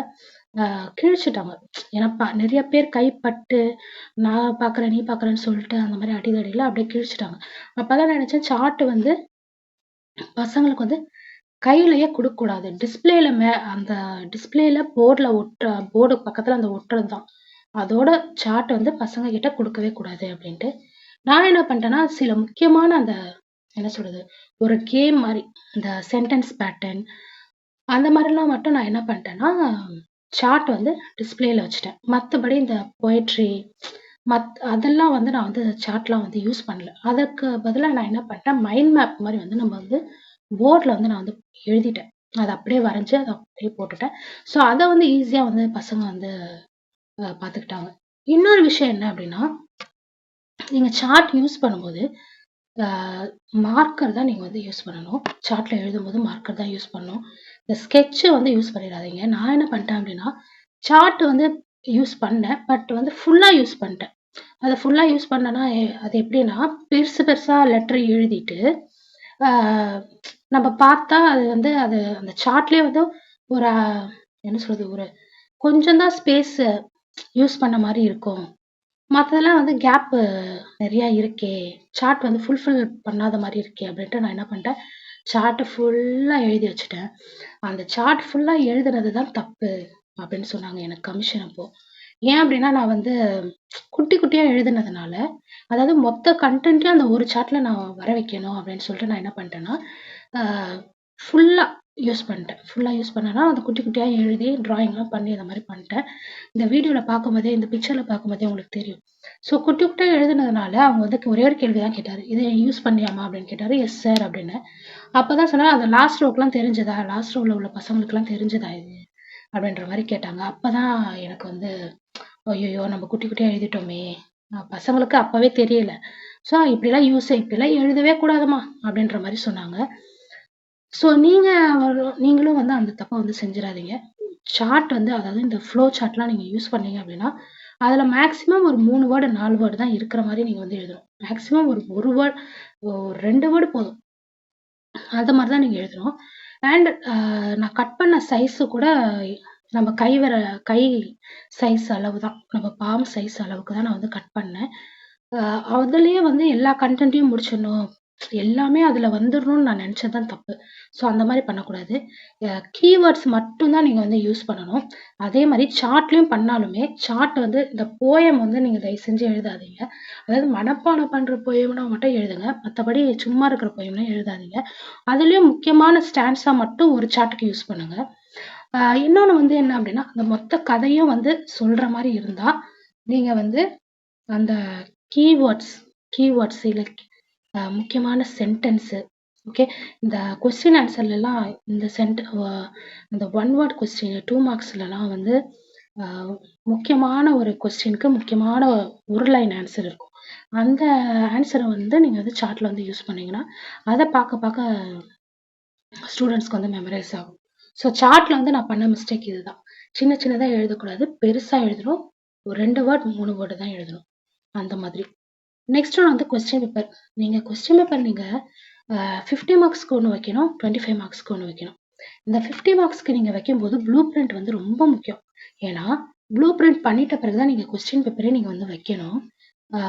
அ கிழிச்சுட்டாங்க. ஏன்னா நெறைய பேர் கைப்பட்டு, நான் பார்க்குறேன், நீ பார்க்குறேன்னு சொல்லிட்டு அந்த மாரி அடிதடில அப்படியே கிழிச்சுட்டாங்க. அப்பதான் நினைச்சேன் சார்ட் வந்து பசங்களுக்கு வந்து கையிலயே குடுக்கக்கூடாது. அந்த டிஸ்ப்ளேல போர்டு பக்கத்துல அந்த ஒட்டுறது தான். அதோட சார்ட் வந்து பசங்க கிட்ட குடுக்கவே கூடாது அப்டின்ட்டு. நான் என்ன பண்ட்டேன்னா, சில முக்கியமான அந்த என்ன சொல்றது? ஒரு கேம் மாரி. இந்த சென்டென்ஸ் பேட்டர்ன் அந்த மாரிலாம் மட்டும் நான் என்ன பண்ட்டேன்னா, சார்ட் வந்து டிஸ்ப்ளேல வச்சுட்டேன். மத்தபடி இந்த போயட்ரி அதெல்லாம் வந்து நான் வந்து சார்ட்லாம் வந்து யூஸ் பண்ணல. அதற்கு பதிலா நான் என்ன பண்ட்டேன், மைண்ட் மேப் மாரி வந்து நம்ம வந்து போர்ட்ல வந்து நான் வந்து எழுதிட்டேன். அத அப்படியே வரைஞ்சு, அத அப்படியே போட்டுட்டேன். ஸோ அத வந்து ஈஸியா வந்து பசங்க வந்து பாத்துக்கிட்டாங்க. இன்னொரு விஷயம் என்ன அப்படின்னா, நீங்க சார்ட் யூஸ் பண்ணும்போது, அ மார்க்கர் தான் நீங்க வந்து யூஸ் பண்ணணும். சார்ட்ல எழுதும்போது மார்க்கர் தான் யூஸ் பண்ணணும். இந்த ஸ்கெட்ச் வந்து யூஸ் பண்ணிடாதீங்க. நான் என்ன பண்ணிட்டேன் அப்படின்னா, சார்ட் வந்து யூஸ் பண்ணேன். பட் வந்து ஃபுல்லா யூஸ் பண்ணிட்டேன். அத ஃபுல்லா யூஸ் பண்ணேன்னா, அது எப்படின்னா, பெருசு பெருசா லெட்டர் எழுதிட்டு, ஆ நம்ம பார்த்தா அது அந்த சார்ட்லயே வந்து ஒரு என்ன சொல்றது? ஒரு கொஞ்சம் தான் ஸ்பேஸ் யூஸ் பண்ண மாரி இருக்கும். மத்ததெல்லாம் வந்து கேப்பு நெறையா இருக்கே! சார்ட் வந்து ஃபுல்ஃபில் பண்ணாத மாரி இருக்கே! அப்டின்ட்டு நான் என்ன பண்ணிட்டேன், சார்ட்ட ஃபுல்லா எழுதி வச்சுட்டேன். அந்த சார்ட் ஃபுல்லா எழுதுனது தான் தப்பு அப்டின்னு சொன்னாங்க எனக்கு கமிஷன் அப்போ. ஏன் அப்டின்னா, நான் வந்து குட்டி குட்டியா எழுதுனதுனால, அதாவது மொத்த கன்டென்ட்டையும் அந்த ஒரு சார்ட்ல நான் வர வைக்கணும் அப்டின்னு சொல்லிட்டு நான் என்ன பண்ணிட்டேன்னா, ஆ ஃபுல்லா யூஸ் பண்ணிட்டேன். ஃபுல்லா யூஸ் பண்ணேன்னா, அத குட்டி குட்டியா எழுதி ட்ராயிங்லாம் பண்ணி அந்த மாரி பண்ணிட்டேன். இந்த வீடியோல பார்க்கும்போதே, இந்த பிக்சர்ல பார்க்கும்போதே உங்களுக்கு தெரியும். ஸோ குட்டி குட்டியா எழுதுனதுனால, அவங்க வந்து ஒரே ஒரு கேள்வி தான் கேட்டாரு. "இத யூஸ் பண்ணியாம்மா?" அப்படின்னு கேட்டாரு. "எஸ் சார்" அப்படின்னேன். அப்பதான் சொன்னேன், "அந்த லாஸ்ட் ரோக்குலாம் தெரிஞ்சதா? லாஸ்ட் ரோல உள்ள பசங்களுக்குலாம் தெரிஞ்சதா இது?" அப்படின்ற மாரி கேட்டாங்க. அப்பதான் எனக்கு வந்து, "ஐயய்யோ! நம்ம குட்டி குட்டியா எழுதிட்டோமே!" பசங்களுக்கு அப்பவே தெரியல. "ஸோ இப்படிலாம் எழுதவே கூடாதும்மா" அப்படின்ற மாரி சொன்னாங்க. ஸோ நீங்களும் வந்து அந்த தப்ப வந்து செஞ்சுறாதீங்க. சார்ட் வந்து அதாவது இந்த ஃப்ளோ சார்ட்லாம் நீங்க யூஸ் பண்ணீங்க அப்படின்னா, அதுல மேக்ஸிமம் ஒரு 3 வேர்டு, 4 வேர்டு தான் இருக்கிற மாரி நீங்க வந்து எழுதணும். மேக்ஸிமம் ஒரு 1 வேர்ட், ஒரு 2 வேர்டு போதும். அந்த மாரி தான் நீங்க எழுதணும். அண்ட் நான் கட் பண்ண சைஸ் கூட நம்ம கை சைஸ் அளவு தான். நம்ம பாம் சைஸ் அளவுக்கு தான் நான் வந்து கட் பண்ணேன். அ அதுலயே வந்து எல்லா கன்டென்ட்டையும் முடிச்சிடணும். எல்லாமே அதுல வந்துரணும்னு நான் நெனச்சது தான் தப்பு. ஸோ அந்த மாரி பண்ணக்கூடாது. கீவேர்ட்ஸ் மட்டும் தான் நீங்க வந்து யூஸ் பண்ணணும். அதே மாரி சார்ட்லயும் பண்ணாலுமே, சார்ட் வந்து இந்த போயம் வந்து நீங்க தயவு செஞ்சு எழுதாதீங்க. அதாவது மனப்பாடம் பண்ற போயம்னா மட்டும் எழுதுங்க. மத்தபடி சும்மா இருக்கிற போயம்லாம் எழுதாதீங்க. அதுலயும் முக்கியமான ஸ்டான்ஸா மட்டும் ஒரு சார்ட்டுக்கு யூஸ் பண்ணுங்க. இன்னொன்னு வந்து என்ன அப்டின்னா, அந்த மொத்த கதையும் வந்து சொல்ற மாரி இருந்தா, நீங்க வந்து அந்த கீவேர்ட்ஸ் கீவேர்ட்ஸ் இல்ல முக்கியமான சென்டென்ஸு ஓகே. இந்த கொஸ்டின் ஆன்சர்லலாம் இந்த இந்த ஒன் வேர்ட் கொஸ்டின் 2 மார்க்ஸ்லலாம் வந்து அ முக்கியமான ஒரு கொஸ்டினுக்கு முக்கியமான ஒரு லைன் ஆன்சர் இருக்கும். அந்த ஆன்சர வந்து நீங்க வந்து சார்ட்ல வந்து யூஸ் பண்ணீங்கன்னா, அத பாக்க பாக்க ஸ்டூடண்ட்ஸ்க்கு வந்து மெமரைஸ் ஆகும். ஸோ சார்ட்ல வந்து நான் பண்ண மிஸ்டேக் இதுதான். சின்ன சின்னதா எழுதக்கூடாது. பெருசா எழுதணும். ஒரு 2 வேர்ட், 3 வேர்டு தான் எழுதணும். அந்த மாதிரி. நெக்ஸ்ட் ஒன் வந்து கொஸ்டின் பேப்பர். நீங்க கொஸ்டின் பேப்பர் நீங்க 50 மார்க்ஸ்க்கு ஒண்ணு வைக்கணும். 25 மார்க்ஸ்க்கு ஒண்ணு வைக்கணும். இந்த 50 மார்க்ஸ்க்கு நீங்க வைக்கும்போது ப்ளூ பிரிண்ட் வந்து ரொம்ப முக்கியம். ஏன்னா, ப்ளூ பிரிண்ட் பண்ணிட்ட பிறகு தான் நீங்க கொஸ்டின் பேப்பரே நீங்க வந்து வைக்கணும். ஆ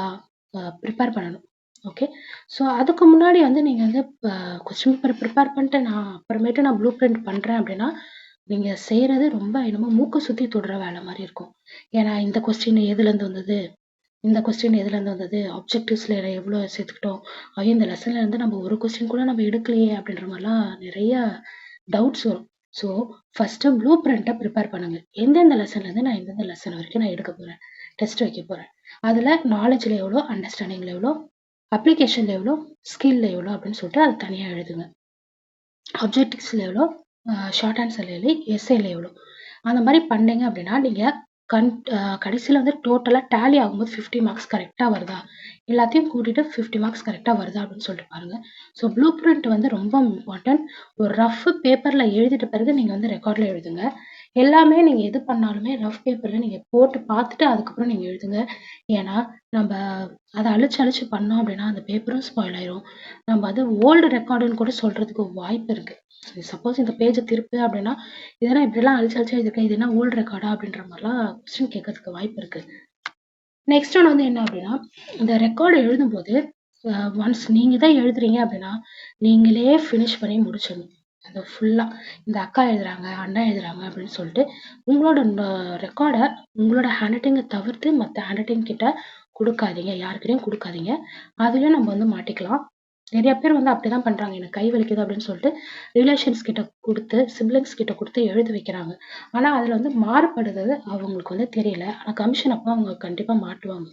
ப்ரிப்பேர் பண்ணணும். ஓகே. ஸோ அதுக்கு முன்னாடி வந்து நீங்க வந்து கொஸ்டின் பேப்பர் ப்ரிப்பேர் பண்ணிட்டு நான் அப்புறமேட்டு நான் ப்ளூ பிரிண்ட் பண்றேன் அப்படின்னா, நீங்க செய்றது ரொம்ப என்னமோ மூக்க சுத்தி தொடுற வேலை மாரி இருக்கும். ஏன்னா இந்த கொஸ்டின் எதுலேருந்து வந்தது? இந்த கொஸ்டின் எதுலேருந்து வந்தது? ஆப்ஜெக்டிவ்ஸ்ல எவ்வளோ சேர்த்துக்கிட்டோம்? ஐயோ! இந்த லெசன்ல இருந்து நம்ம ஒரு கொஸ்டின் கூட நம்ம எடுக்கலையே! அப்படின்ற மாரிலாம் நெறைய டவுட்ஸ் வரும். ஸோ, ஃபர்ஸ்ட்டு ப்ளூ பிரிண்ட்ட ப்ரிப்பேர் பண்ணுங்க. எந்தெந்த லெசன்லேருந்து நான் எந்தெந்த லெசன் வரைக்கும் நான் எடுக்க போறேன். டெஸ்ட் வைக்க போறேன். அதுல நாலேட்ஜ்ல எவ்வளோ, அண்டர்ஸ்டாண்டிங்ல எவ்வளோ, அப்ளிகேஷன்ல எவ்வளோ, ஸ்கில்ல எவ்வளோ அப்படின்னு சொல்லிட்டு அத தனியா எழுதுங்க. ஆப்ஜெக்டிவ்ஸ்ல எவ்வளோ, ஷார்ட் ஆன்சர்ல எவ்வளோ, எஸ்ஸேல எவ்வளோ. அந்த மாரி பண்ணீங்க அப்படின்னா, நீங்க கன் கடைசில வந்து டோட்டலா டேலி ஆகும்போது 50 மார்க்ஸ் கரெக்ட்டா வருதா? எல்லாத்தையும் கூட்டிட்டு 50 மார்க்ஸ் கரெக்ட்டா வருதா? அப்படின்னு சொல்லிட்டு பாருங்க. ஸோ ப்ளூ பிரிண்ட் வந்து ரொம்ப இம்பார்ட்டன்ட். ஒரு ரஃப் பேப்பர்ல எழுதிட்ட பிறகு நீங்க வந்து ரெக்கார்ட்ல எழுதுங்க. எல்லாமே நீங்க எது பண்ணாலுமே ரஃப் பேப்பர்ல நீங்க போட்டு பார்த்துட்டு அதுக்கப்புறம் நீங்க எழுதுங்க. ஏன்னா, நம்ப அத அழிச்சு அழிச்சு பண்ணோம் அப்படின்னா, அந்த பேப்பரும் ஸ்பாயில் ஆயிரும். நம்ம அது ஓல்டு ரெக்கார்டுன்னு கூட சொல்றதுக்கு வாய்ப்பு இருக்கு. சப்போஸ் இந்த பேஜ திருப்பு அப்படின்னா, இதெல்லாம் இப்படிலாம் அழிச்சு அழிச்சு எழுதியிருக்கேன். இது என்ன ஓல்டு ரெக்கார்டா? அப்படின்ற மாரிலாம் கொஸ்டின் கேட்கறதுக்கு வாய்ப்பு இருக்கு. நெக்ஸ்ட் ஒன் வந்து என்ன அப்படின்னா, இந்த ரெக்கார்ட் எழுதும்போது ஒன்ஸ் நீங்க தான் எழுதுறீங்க அப்படின்னா, நீங்களே ஃபினிஷ் பண்ணி முடிச்சிடணும். அத ஃபுல்லா. இந்த அக்கா எழுதுறாங்க, அண்ணா எழுதுறாங்க அப்படின்னு சொல்லிட்டு, உங்களோட ரெக்கார்ட உங்களோட ஹேண்ட் ரைட்டிங்க தவிர்த்து மத்த ஹேண்ட் ரைட்டிங் கிட்ட குடுக்காதீங்க. யார்கிட்டயும் குடுக்காதீங்க. அதுலயும் நம்ம வந்து மாட்டிக்கலாம். நெறைய பேர் வந்து அப்படிதான் பண்றாங்க. எனக்கு கை வலிக்குது அப்படின்னு சொல்லிட்டு, ரிலேஷன்ஸ் கிட்ட குடுத்து, சிப்லிங்ஸ் கிட்ட குடுத்து எழுத வைக்கிறாங்க. ஆனா, அதுல வந்து மாறுபடுறது அவங்களுக்கு வந்து தெரியல. ஆனா கமிஷன் அப்ப அவங்க கண்டிப்பா மாட்டுவாங்க.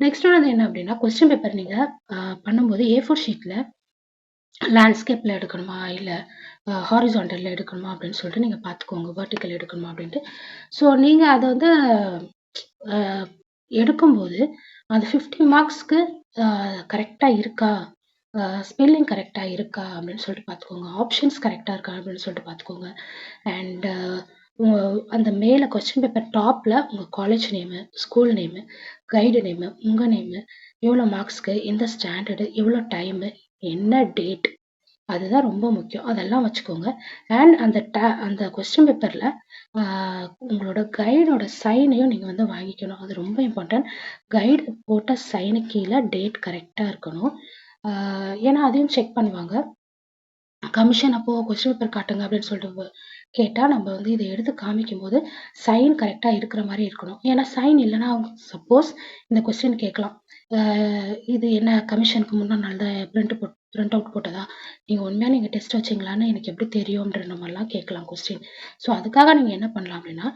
நெக்ஸ்ட் ஒன் வந்து என்ன அப்படின்னா, கொஸ்டின் பேப்பர் நீங்க பண்ணும்போது ஏ4 ஷீட்ல லேண்ட்ஸ்கேப்ல எடுக்கணுமா? இல்ல ஹாரிசான்டல்ல எடுக்கணுமா? அப்படின்னு சொல்லிட்டு நீங்க பார்த்துக்கோங்க. வெர்டிகல் எடுக்கணுமா? அப்படின்ட்டு. ஸோ நீங்க அத வந்து அ எடுக்கும்போது, அது 50 மார்க்ஸ்க்கு அ கரெக்ட்டா இருக்கா? ஸ்பெல்லிங் கரெக்ட்டா இருக்கா? அப்படின்னு சொல்லிட்டு பார்த்துக்கோங்க. ஆப்ஷன்ஸ் கரெக்ட்டா இருக்கா? அப்படின்னு சொல்லிட்டு பார்த்துக்கோங்க. அண்ட் உங்க அந்த மேல கொஸ்டின் பேப்பர் டாப்ல உங்க college name, school name, guide name, உங்க நேமு, எவ்வளோ மார்க்ஸ்க்கு, எந்த ஸ்டாண்டர்டு, எவ்வளோ டைமு, என்ன டேட் அதுதான் ரொம்ப முக்கியம். அதெல்லாம் வச்சுக்கோங்க. அண்ட் அந்த கொஸ்டின் பேப்பர்ல ஆ உங்களோட கைடோட சைனையும் நீங்க வந்து வாங்கிக்கணும். அது ரொம்ப இம்பார்ட்டன்ட். கைடு போட்ட சைனுக்கு கீழ டேட் கரெக்ட்டா இருக்கணும். ஆ ஏன்னா அதையும் செக் பண்ணுவாங்க. கமிஷன் அப்போ கொஸ்டின் பேப்பர் காட்டுங்க அப்படின்னு சொல்லிட்டு கேட்டா, நம்ம வந்து இத எடுத்து காமிக்கும்போது, சைன் கரெக்ட்டா இருக்கிற மாரி இருக்கணும். ஏன்னா சைன் இல்லன்னா அவங்க சப்போஸ் இந்த கொஸ்டின் கேட்கலாம். அ இது என்ன கமிஷனுக்கு முன்னா நாள் தான் பிரிண்ட் அவுட் போட்டதா? நீங்க டெஸ்ட் வச்சீங்களான்னு எனக்கு எப்படி தெரியும்ன்ற மாரிலாம் கேட்கலாம் கொஸ்டின். ஸோ அதுக்காக நீங்க என்ன பண்ணலாம் அப்படின்னா,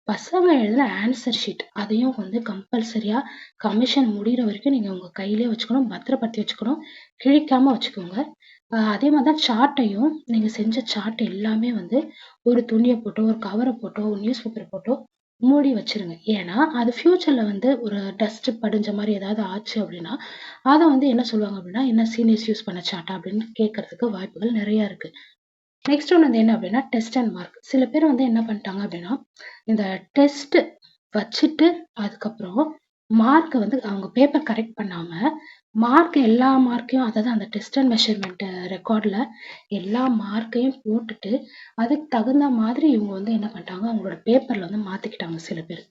பசங்க எழுதின ஆன்சர் ஷீட் அதையும் வந்து கம்பல்சரியா கமிஷன் முடியிற வரைக்கும் நீங்க உங்க கையிலேயே வச்சுக்கணும். பத்திரப்படுத்தி வச்சுக்கணும். கிழிக்காம வச்சுக்கோங்க. அதே மாரி தான் சார்ட்டையும் நீங்க செஞ்ச சார்ட் எல்லாமே வந்து ஒரு துணிய போட்டோ, ஒரு கவர போட்டோ, ஒரு நியூஸ் பேப்பர் போட்டோ மூடி வச்சுருங்க. ஏன்னா, அது ஃபியூச்சர்ல வந்து ஒரு டஸ்ட் படிஞ்ச மாரி ஏதாவது ஆச்சு அப்டின்னா, அத வந்து என்ன சொல்லுவாங்க அப்டின்னா, "என்ன சீனியர்ஸ் யூஸ் பண்ண சார்ட்டா?" அப்படின்னு கேட்கறதுக்கு வாய்ப்புகள் நெறைய இருக்கு. நெக்ஸ்ட் ஒன் வந்து என்ன அப்டின்னா, டெஸ்ட் அண்ட் மார்க். சில பேர் வந்து என்ன பண்ணிட்டாங்க அப்டின்னா, இந்த டெஸ்ட் வச்சுட்டு அதுக்கப்புறம் மார்க் வந்து அவங்க பேப்பர் கரெக்ட் பண்ணாம, எல்லா மார்க்கையும் அதாவது அந்த டெஸ்ட் அண்ட் மெஷர்மென்ட் ரெக்கார்ட்ல எல்லா மார்க்கையும் போட்டுட்டு, அதுக்கு தகுந்த மாதிரி இவங்க வந்து என்ன பண்ணிட்டாங்க, அவங்களோட பேப்பர்ல வந்து மாத்திக்கிட்டாங்க சில பேர்.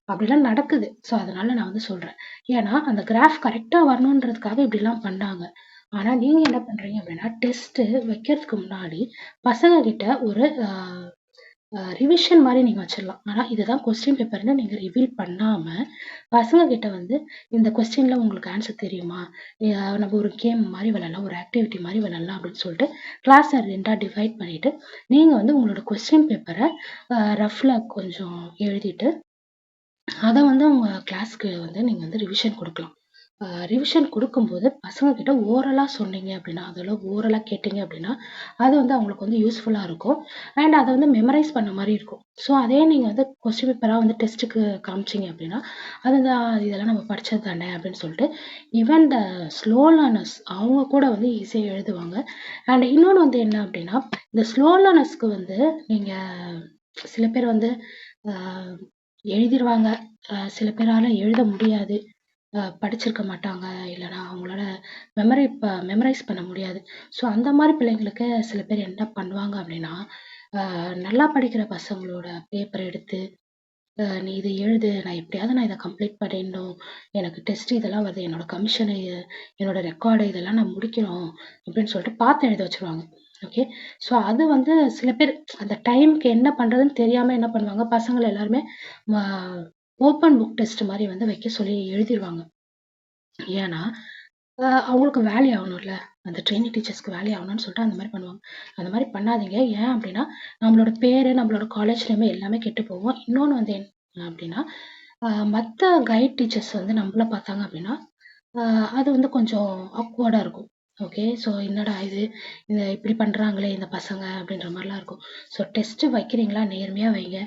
அப்படிலாம் நடக்குது. ஸோ, அதனால நான் வந்து சொல்றேன். ஏன்னா, அந்த கிராஃப் கரெக்ட்டா வரணுன்றதுக்காக இப்படிலாம் பண்ணாங்க. ஆனா, நீங்க என்ன பண்றீங்க அப்படின்னா, டெஸ்ட்டு வைக்கிறதுக்கு முன்னாடி பசங்க கிட்ட ஒரு ரிவிஷன் மாரி நீங்க வச்சிடலாம். ஆனா, இதுதான் கொஸ்டின் பேப்பர்ன்னு நீங்க ரிவீல் பண்ணாம, பசங்க கிட்ட வந்து இந்த கொஸ்டின்ல உங்களுக்கு ஆன்சர் தெரியுமா? நம்ம ஒரு கேம் மாரி விளையாடலாம். ஒரு ஆக்டிவிட்டி மாரி விளையாடலாம் அப்படின்னு சொல்லிட்டு, கிளாஸ 2ஆ டிவைட் பண்ணிட்டு, நீங்க வந்து உங்களோட கொஸ்டின் பேப்பர ரஃப்ல கொஞ்சம் எழுதிட்டு அத வந்து உங்க கிளாஸ்க்கு வந்து நீங்க வந்து ரிவிஷன் குடுக்கலாம். ரிவிஷன் குடுக்கும்போது பசங்க கிட்ட ஓரலா சொன்னீங்க அப்டின்னா, அதெல்லாம் ஓரலா கேட்டீங்க அப்டின்னா, அது வந்து அவங்களுக்கு வந்து யூஸ்ஃபுல்லா இருக்கும். அண்ட் அத வந்து மெமரைஸ் பண்ண மாரி இருக்கும். ஸோ அதே நீங்க வந்து கொஸ்டின் பேப்பரா வந்து டெஸ்ட்டுக்கு காமிச்சீங்க அப்டின்னா, அதுதான் இதெல்லாம் நம்ம படிச்சது தானே அப்டின்னு சொல்லிட்டு, ஈவன் த ஸ்லோ லேர்னர்ஸ் அவங்க கூட வந்து ஈஸியா எழுதுவாங்க. அண்ட் இன்னொன்னு வந்து என்ன அப்டின்னா, இந்த ஸ்லோ லேர்னர்ஸ்க்கு வந்து நீங்க சில பேர் வந்து அ எழுதிருவாங்க. சில பேரால எழுத முடியாது. படிச்சிருக்க மாட்டாங்க. இல்லன்னா அவங்களால மெமரைஸ் பண்ண முடியாது. ஸோ அந்த மாரி பிள்ளைங்களுக்கு சில பேர் என்ன பண்ணுவாங்க அப்டின்னா, நல்லா படிக்கிற பசங்களோட பேப்பர் எடுத்து, "நீ இத எழுது. நான் எப்படியாவது இத கம்ப்ளீட் பண்ணிடணும். எனக்கு டெஸ்ட் இதெல்லாம் வருது. என்னோட கமிஷனு, என்னோட ரெக்கார்டு இதெல்லாம் நான் முடிக்கணும்." அப்படின்னு சொல்லிட்டு பார்த்து எழுத வச்சுருவாங்க. ஓகே. ஸோ அது வந்து சில பேர் அந்த டைம்க்கு என்ன பண்றதுன்னு தெரியாம என்ன பண்ணுவாங்க, பசங்கள எல்லாருமே ம ஓப்பன் புக் டெஸ்ட் மாரி வந்து வைக்க சொல்லி எழுதிருவாங்க. ஏன்னா, அவங்களுக்கு வேல்யூ ஆகணும்ல. அந்த ட்ரெய்னி டீச்சர்ஸ்க்கு வேல்யூ ஆகணும்னு சொல்லிட்டு அந்த மாரி பண்ணுவாங்க. அந்த மாரி பண்ணாதீங்க. ஏன் அப்டின்னா, நம்மளோட பேரு, நம்மளோட காலேஜ் நேம் எல்லாமே கெட்டு போகும். இன்னொன்னு வந்து என்ன அப்டின்னா, அ மத்த கைட் டீச்சர்ஸ் வந்து நம்மள பார்த்தாங்க அப்டின்னா, அ அது வந்து கொஞ்சம் ஆக்வர்டா இருக்கும். ஓகே. ஸோ என்னடா இது! இத இப்டி பண்றாங்களே இந்த பசங்க அப்டின்ற மாரிலாம் இருக்கும். ஸோ டெஸ்ட் வைக்கிறீங்களா நேர்மையா வைங்க.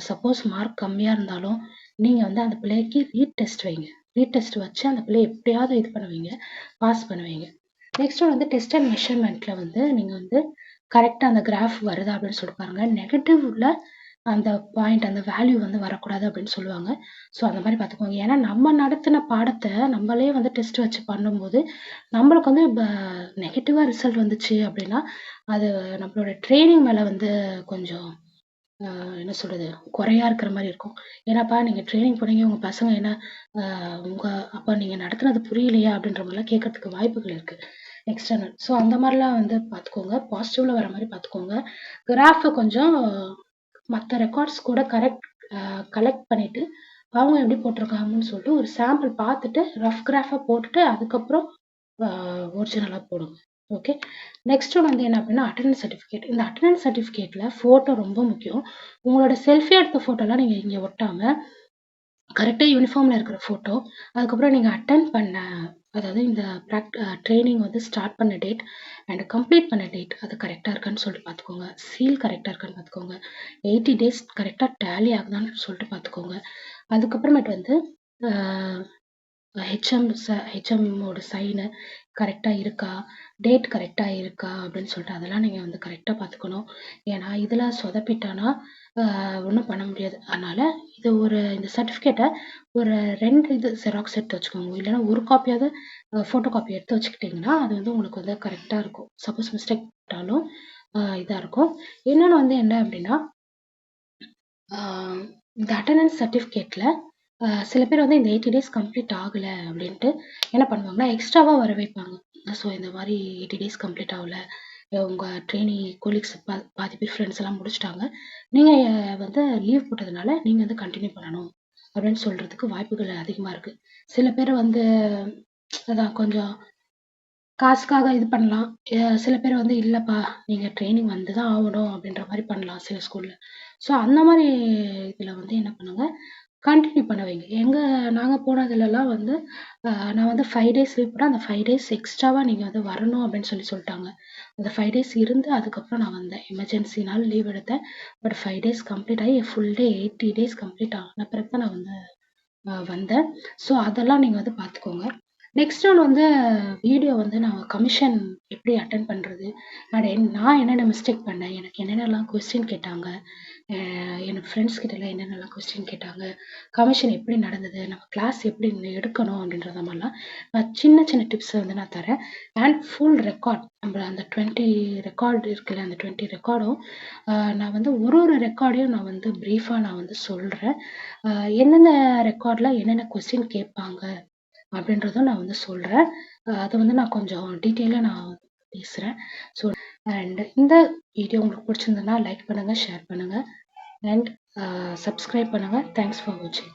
சப்போஸ் மார்க் கம்மியா இருந்தாலும், நீங்க வந்து அந்த பிள்ளைக்கு ரீடெஸ்ட் வைங்க. ரீடெஸ்ட் வச்சு அந்த பிள்ளைய எப்டியாவது இது பண்ணுவீங்க. பாஸ் பண்ணுவீங்க. நெக்ஸ்ட் ஒன் வந்து டெஸ்ட் அண்ட் மெஷர்மென்ட்ல வந்து நீங்க வந்து கரெக்ட்டா அந்த கிராஃப் வருதா அப்டின்னு சொல்லிட்டு பாருங்க. நெகட்டிவ்ல அந்த பாயிண்ட் அந்த வேல்யூ வந்து வரக்கூடாது அப்டின்னு சொல்லுவாங்க. ஸோ அந்த மாரி பார்த்துக்கோங்க. ஏன்னா நம்ம நடத்தின பாடத்த நம்மளே வந்து டெஸ்ட் வச்சு பண்ணும்போது, நம்மளுக்கு வந்து நெகட்டிவா ரிசல்ட் வந்துச்சு அப்டின்னா, அது நம்மளோட ட்ரெய்னிங் மேல வந்து கொஞ்சம் என்ன சொல்றது? குறையா இருக்கிற மாரி இருக்கும். ஏன்னாப்பா நீங்க ட்ரெய்னிங் போனீங்க, உங்க பசங்க என்ன அ உங்க அப்ப நீங்க நடத்துனது புரியலையா? அப்படின்ற மாரிலாம் கேட்கறதுக்கு வாய்ப்புகள் இருக்கு. எக்ஸ்டர்னல். ஸோ அந்த மாரிலாம் வந்து பார்த்துக்கோங்க. பாசிட்டிவ்ல வர மாரி பார்த்துக்கோங்க. கிராஃப கொஞ்சம் மத்த ரெக்கார்ட்ஸ் கூட கலெக்ட் பண்ணிட்டு, அவங்க எப்படி போட்டிருக்காங்கன்னு சொல்லிட்டு ஒரு சாம்பிள் பார்த்துட்டு, ரஃப் கிராஃபா போட்டுட்டு, அதுக்கப்புறம் அ ஒரிஜினலா போடுங்க. ஓகே. நெக்ஸ்ட் ஒன் வந்து என்ன அப்படின்னா, அட்டெண்டன்ஸ் சர்டிஃபிகேட். இந்த அட்டெண்டன்ஸ் சர்டிஃபிகேட்ல ஃபோட்டோ ரொம்ப முக்கியம். உங்களோட செல்ஃபி எடுத்த ஃபோட்டோலாம் நீங்க இங்க ஒட்டாம, கரெக்ட்டா யூனிஃபார்ம்ல இருக்கிற ஃபோட்டோ, அதுக்கப்புறம் நீங்க அட்டெண்ட் பண்ண அதாவது இந்த ட்ரெய்னிங் வந்து ஸ்டார்ட் பண்ண டேட் அண்ட் கம்ப்ளீட் பண்ண டேட் அது கரெக்ட்டா இருக்கான்னு சொல்லிட்டு பார்த்துக்கோங்க. சீல் கரெக்ட்டா இருக்கான்னு பார்த்துக்கோங்க. 80 டேஸ் கரெக்ட்டா டேலி ஆகுதான்னு சொல்லிட்டு பார்த்துக்கோங்க. அதுக்கப்புறமேட்டு வந்து அ ஹெச்எம்மோட சைனு கரெக்ட்டா இருக்கா? டேட் கரெக்ட்டா இருக்கா? அப்படின்னு சொல்லிட்டு அதெல்லாம் நீங்க வந்து கரெக்ட்டா பார்த்துக்கணும். ஏன்னா, இதுல சொதப்பிட்டோன்னா, ஒண்ணும் பண்ண முடியாது. அதனால இந்த சர்டிஃபிகேட்ட ஒரு 2 இது ஜெராக்ஸ் எடுத்து வச்சுக்கோங்க. இல்லன்னா ஒரு காப்பியாவது ஃபோட்டோ காப்பி எடுத்து வச்சுக்கிட்டீங்கன்னா, அது வந்து உங்களுக்கு வந்து கரெக்ட்டா இருக்கும். சப்போஸ் மிஸ்டேக் போட்டாலும் இதா இருக்கும். இன்னொன்னு வந்து என்ன அப்படின்னா, ஆ இந்த அட்டெண்டன்ஸ் சர்டிஃபிகேட்ல சில பேர் வந்து இந்த 80 டேஸ் கம்ப்ளீட் ஆகல அப்படின்ட்டு என்ன பண்ணுவாங்கன்னா, எக்ஸ்ட்ராவா வர வைப்பாங்க. ஸோ இந்த மாரி 80 டேஸ் கம்ப்ளீட் ஆகல. உங்க ட்ரெய்னி கொலீக்ஸ் பாதி பேர் ஃப்ரெண்ட்ஸ் எல்லாம் முடிச்சுட்டாங்க. நீங்க வந்து லீவ் போட்டதுனால நீங்க வந்து கன்டின்யூ பண்ணணும். அப்படின்னு சொல்றதுக்கு வாய்ப்புகள் அதிகமா இருக்கு. சில பேர் வந்து அதான் கொஞ்சம் காசுக்காக இது பண்ணலாம். சில பேர் வந்து இல்லப்பா, நீங்க ட்ரெய்னிங் வந்து தான் ஆவணும் அப்படின்ற மாரி பண்ணலாம் சில ஸ்கூல்ல. ஸோ அந்த மாரி இதுல வந்து என்ன பண்ணுங்க, கன்டின்யூ பண்ண வைங்க. நாங்க போனதுலலாம் வந்து நான் வந்து 5 டேஸ் லீவ் போட்டேன். அந்த 5 டேஸ் எக்ஸ்ட்ராவா நீங்க வந்து வரணும் அப்படின்னு சொல்லிட்டாங்க. அந்த 5 டேஸ் இருந்து அதுக்கப்புறம் நான் வந்தேன். எமர்ஜென்சினால லீவ் எடுத்தேன். பட் 5 டேஸ் கம்ப்ளீட் ஆகி ஃபுல் டே 80 டேஸ் கம்ப்ளீட் ஆன பிறகு தான் நான் வந்து வந்தேன். ஸோ அதெல்லாம் நீங்க வந்து பார்த்துக்கோங்க. நெக்ஸ்ட் ஒன் வந்து வீடியோ வந்து நான் கமிஷன் எப்படி அட்டெண்ட் பண்றது? நான் என்னென்ன மிஸ்டேக் பண்ணேன்? எனக்கு என்னென்னலாம் கொஸ்டின் கேட்டாங்க? என்னோட ஃப்ரெண்ட்ஸ் கிட்டலாம் என்னென்னலாம் கொஸ்டின் கேட்டாங்க? கமிஷன் எப்படி நடந்தது? நம்ம கிளாஸ் எப்படி எடுக்கணும்? அப்படின்றத மாரிலாம் நான் சின்ன சின்ன டிப்ஸ் வந்து நான் தரேன். அண்ட் ஃபுல் ரெக்கார்ட் நம்ம அந்த 20 ரெக்கார்ட் இருக்குல்ல, அந்த 20 ரெக்கார்டும் நான் வந்து ஒரு ரெக்கார்டையும் நான் வந்து பிரீஃபா நான் வந்து சொல்றேன். எந்தெந்த ரெக்கார்ட்ல என்னென்ன கொஸ்டின் கேட்பாங்க? அப்படின்றதும் நான் வந்து சொல்றேன். அத வந்து நான் கொஞ்சம் டீட்டெயிலா நான் பேசுறேன். ஸோ இந்த வீடியோ உங்களுக்கு பிடிச்சிருந்ததுன்னா லைக் பண்ணுங்க, ஷேர் பண்ணுங்க அண்ட் சப்ஸ்கிரைப் பண்ணுங்க. தேங்க்ஸ் ஃபார் வாட்சிங்.